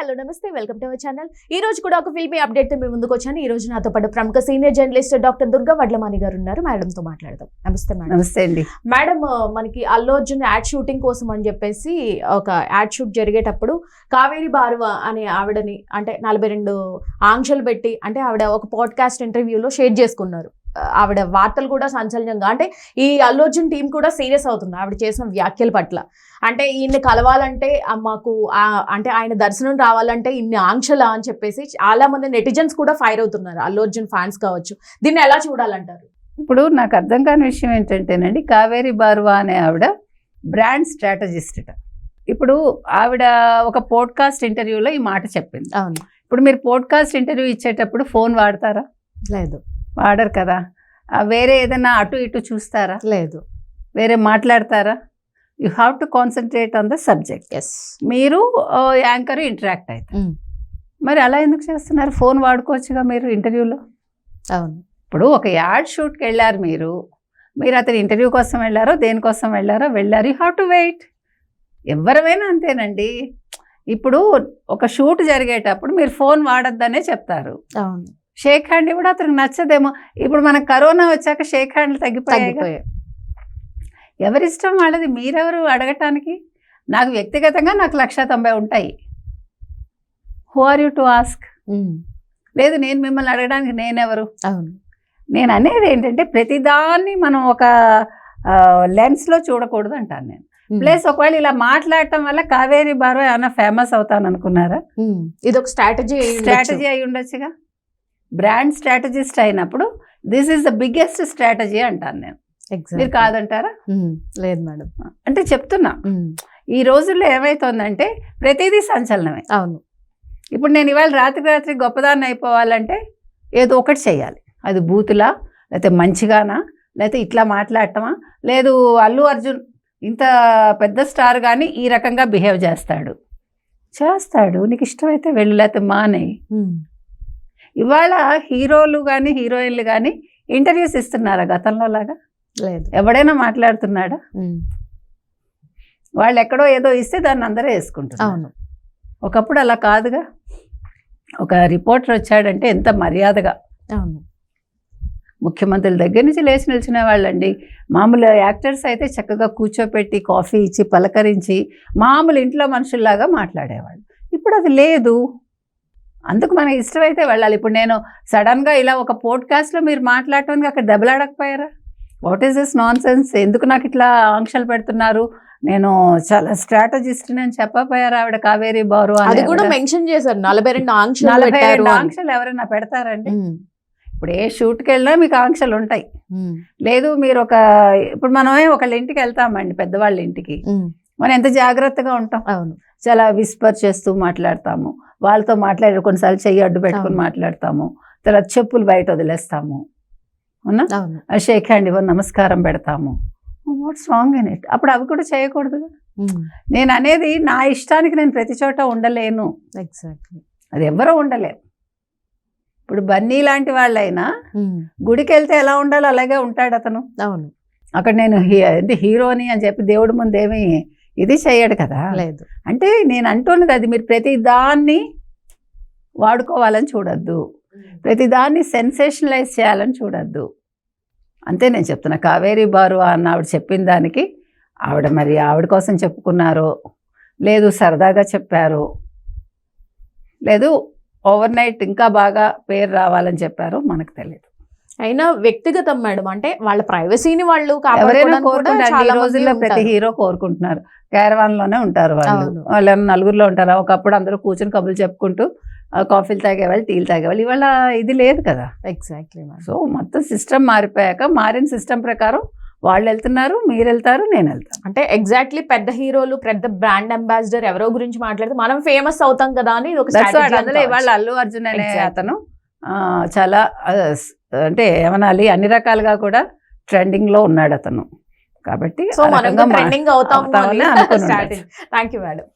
Hello నమస్తే, welcome to our channel. ఈ రోజు కూడా ఒక ఫిల్మీ అప్డేట్ తో మీ ముందుకు వచ్చాను. ఈ రోజు నాతో పాటు ప్రముఖ senior journalist doctor Durga Vadlamani గారు ఉన్నారు. మేడం తో మాట్లాడదాం. నమస్తే మేడం. నమస్తే అండి మేడం, మనకి అల్లు అర్జున్ యాడ్ షూటింగ్ కోసం అని చెప్పేసి ఒక యాడ్ షూట్ జరిగేటప్పుడు కావేరి బారువ అనే ఆవిడని అంటే 42 ఆంక్షలు పెట్టి అంటే ఆవిడ ఒక పాడ్కాస్ట్ ఇంటర్వ్యూలో షేర్ చేసుకున్నారు. ఆవిడ వార్తలు కూడా సంచలనంగా అంటే ఈ అల్లు అర్జున్ టీం కూడా సీరియస్ అవుతుంది ఆవిడ చేసిన వ్యాఖ్యల పట్ల. అంటే ఈయన్ని కలవాలంటే మాకు అంటే ఆయన దర్శనం రావాలంటే ఇన్ని ఆంక్షలా అని చెప్పేసి చాలా మంది నెటిజన్స్ కూడా ఫైర్ అవుతున్నారు, అల్లు అర్జున్ ఫ్యాన్స్ కావచ్చు. దీన్ని ఎలా చూడాలంటారు? ఇప్పుడు నాకు అర్థం కాని విషయం ఏంటంటేనండి, కావేరి బారువా అనే ఆవిడ బ్రాండ్ స్ట్రాటజిస్ట్. ఇప్పుడు ఆవిడ ఒక పోడ్కాస్ట్ ఇంటర్వ్యూలో ఈ మాట చెప్పింది. అవును. ఇప్పుడు మీరు పోడ్కాస్ట్ ఇంటర్వ్యూ ఇచ్చేటప్పుడు ఫోన్ వాడతారా? లేదు. వాడరు కదా. వేరే ఏదైనా అటు ఇటు చూస్తారా? లేదు. వేరే మాట్లాడతారా? You have to concentrate on the subject. Yes. మీరు యాంకర్ ఇంటరాక్ట్ అవుతారు. మరి అలా ఎందుకు చేస్తున్నారు? ఫోన్ వాడుకోవచ్చుగా మీరు ఇంటర్వ్యూలో. అవును. ఇప్పుడు ఒక యాడ్ షూట్కి వెళ్ళారు, మీరు అతని ఇంటర్వ్యూ కోసం వెళ్ళారో దేనికోసం వెళ్ళారో వెళ్ళారు. You have to wait. ఎవరైనా అంతేనండి. ఇప్పుడు ఒక షూట్ జరిగేటప్పుడు మీరు ఫోన్ వాడొద్దనే చెప్తారు. అవును. షేక్ హ్యాండ్ కూడా అతనికి నచ్చదేమో. ఇప్పుడు మనకు కరోనా వచ్చాక షేక్ హ్యాండ్లు తగ్గిపోయాయి. ఎవరిష్టం వాళ్ళది. మీరెవరు అడగటానికి? నాకు వ్యక్తిగతంగా నాకు 190 ఉంటాయి. Who are you to ask? లేదు, నేను మిమ్మల్ని అడగడానికి నేనెవరు? అవును. నేను అనేది ఏంటంటే ప్రతిదాన్ని మనం ఒక లెన్స్లో చూడకూడదు అంటాను నేను. ప్లస్ ఒకవేళ ఇలా మాట్లాడటం వల్ల కావేరి బారువా ఏమన్నా ఫేమస్ అవుతాను అనుకున్నారా? ఇది ఒక స్ట్రాటజీ అయి ఉండొచ్చుగా. బ్రాండ్ స్ట్రాటజిస్ట్ అయినప్పుడు this is the biggest strategy అంటాను నేను. మీరు కాదంటారా? లేదు మేడం. అంటే చెప్తున్నా, ఈ రోజుల్లో ఏమైతుందంటే ప్రతిదీ సంచలనమే. అవును. ఇప్పుడు నేను ఇవాళ రాత్రి గొప్పదాన్ని అయిపోవాలంటే ఏదో ఒకటి చెయ్యాలి. అది బూతులా, లేకపోతే మంచిగానా, లేకపోతే ఇట్లా మాట్లాడటమా, లేదు అల్లు అర్జున్ ఇంత పెద్ద స్టార్ కానీ ఈ రకంగా బిహేవ్ చేస్తాడు. నీకు ఇష్టమైతే వెళ్ళు, లేకపోతే మానేయి. ఇవాళ హీరోలు కానీ హీరోయిన్లు కానీ ఇంటర్వ్యూస్ ఇస్తున్నారా గతంలో లాగా? లేదు. ఎవడైనా మాట్లాడుతున్నాడా? వాళ్ళు ఎక్కడో ఏదో ఇస్తే దాన్ని అందరూ వేసుకుంటారు. అవును. ఒకప్పుడు అలా కాదుగా. ఒక రిపోర్టర్ వచ్చాడంటే ఎంత మర్యాదగా. అవును. ముఖ్యమంత్రుల దగ్గర నుంచి లేచి నిల్చునే వాళ్ళండి. మామూలు యాక్టర్స్ అయితే చక్కగా కూర్చోపెట్టి కాఫీ ఇచ్చి పలకరించి మామూలు ఇంట్లో మనుషుల్లాగా మాట్లాడేవాళ్ళు. ఇప్పుడు అది లేదు. అందుకు మనకి ఇష్టమైతే వెళ్ళాలి. ఇప్పుడు నేను సడన్గా ఇలా ఒక పోడ్కాస్ట్లో మీరు మాట్లాడటానికి అక్కడ దెబ్బలాడకపోయారా? What is this nonsense? ఎందుకు నాకు ఇట్లా ఆంక్షలు పెడుతున్నారు? నేను చాలా స్ట్రాటజిస్ట్ అని చెప్పపోయారా? ఆవిడ కావేరి బారువా అది కూడా మెన్షన్ చేశారు. 42 ఆంక్షలు ఎవరైనా పెడతారండి? ఇప్పుడు ఏ షూట్కి వెళ్ళినా మీకు ఆంక్షలు ఉంటాయి. లేదు, మీరు ఇప్పుడు మనమే ఒకళ్ళ ఇంటికి వెళ్తామండి, పెద్దవాళ్ళ ఇంటికి. మనం ఎంత జాగ్రత్తగా ఉంటాం. అవును. చాలా విస్పర్ చేస్తూ మాట్లాడతాము. వాళ్ళతో మాట్లాడే కొన్నిసార్లు చెయ్యి అడ్డు పెట్టుకుని మాట్లాడతాము. తర్వాత చెప్పులు బయట వదిలేస్తాము. అవునా? షేక్ హ్యాండ్ ఇవ్వరు, నమస్కారం పెడతాము. What's wrong in it? అప్పుడు అవి కూడా చేయకూడదు. నేను అనేది నా ఇష్టానికి నేను ప్రతి చోట ఉండలేను. ఎగ్జాక్ట్లీ. అది ఎవరో ఉండలేరు. ఇప్పుడు బన్నీ లాంటి వాళ్ళైనా గుడికి వెళ్తే ఎలా ఉండాలో అలాగే ఉంటాడు అతను. అవును. అక్కడ నేను హీరోని అని చెప్పి దేవుడి ముందు ఏమి ఇది చేయడు కదా. లేదు. అంటే నేను అంటున్నది అది, మీరు ప్రతి దాన్ని వాడుకోవాలని చూడొద్దు, ప్రతి దాన్ని సెన్సేషనలైజ్ చేయాలని చూడొద్దు. అంతే నేను చెప్తున్నా. కావేరి బారువా అన్న ఆవిడ చెప్పిన దానికి ఆవిడ కోసం చెప్పుకున్నారో, లేదు సరదాగా చెప్పారో, లేదు ఓవర్ నైట్ ఇంకా బాగా పేరు రావాలని చెప్పారో మనకు తెలియదు. అయినా వ్యక్తిగతం మేడం, అంటే వాళ్ళ ప్రైవసీని వాళ్ళు రోజుల్లో ప్రతి హీరో కోరుకుంటున్నారు. క్యారవాన్లోనే ఉంటారు వాళ్ళు నలుగురిలో ఉంటారు. ఒకప్పుడు అందరూ కూర్చొని కబుర్లు చెప్పుకుంటూ కాఫీలు తాగేవాళ్ళు, టీలు తాగేవాళ్ళు. ఇవాళ ఇది లేదు కదా. ఎగ్జాక్ట్లీ. సో మొత్తం సిస్టమ్ మారిపోయాక మారిన సిస్టమ్ ప్రకారం వాళ్ళు వెళ్తున్నారు, మీరు వెళ్తారు, నేను వెళ్తాను. అంటే ఎగ్జాక్ట్లీ పెద్ద హీరోలు, పెద్ద బ్రాండ్ అంబాసిడర్ ఎవరో గురించి మాట్లాడితే మనం ఫేమస్ అవుతాం కదా అని ఒక అందులో ఇవాళ అల్లు అర్జున్ అనే అతను చాలా అంటే ఏమనాలి, అన్ని రకాలుగా కూడా ట్రెండింగ్లో ఉన్నాడు అతను. కాబట్టి సో మనం ట్రెండింగ్ అవుతాం. Thank you madam.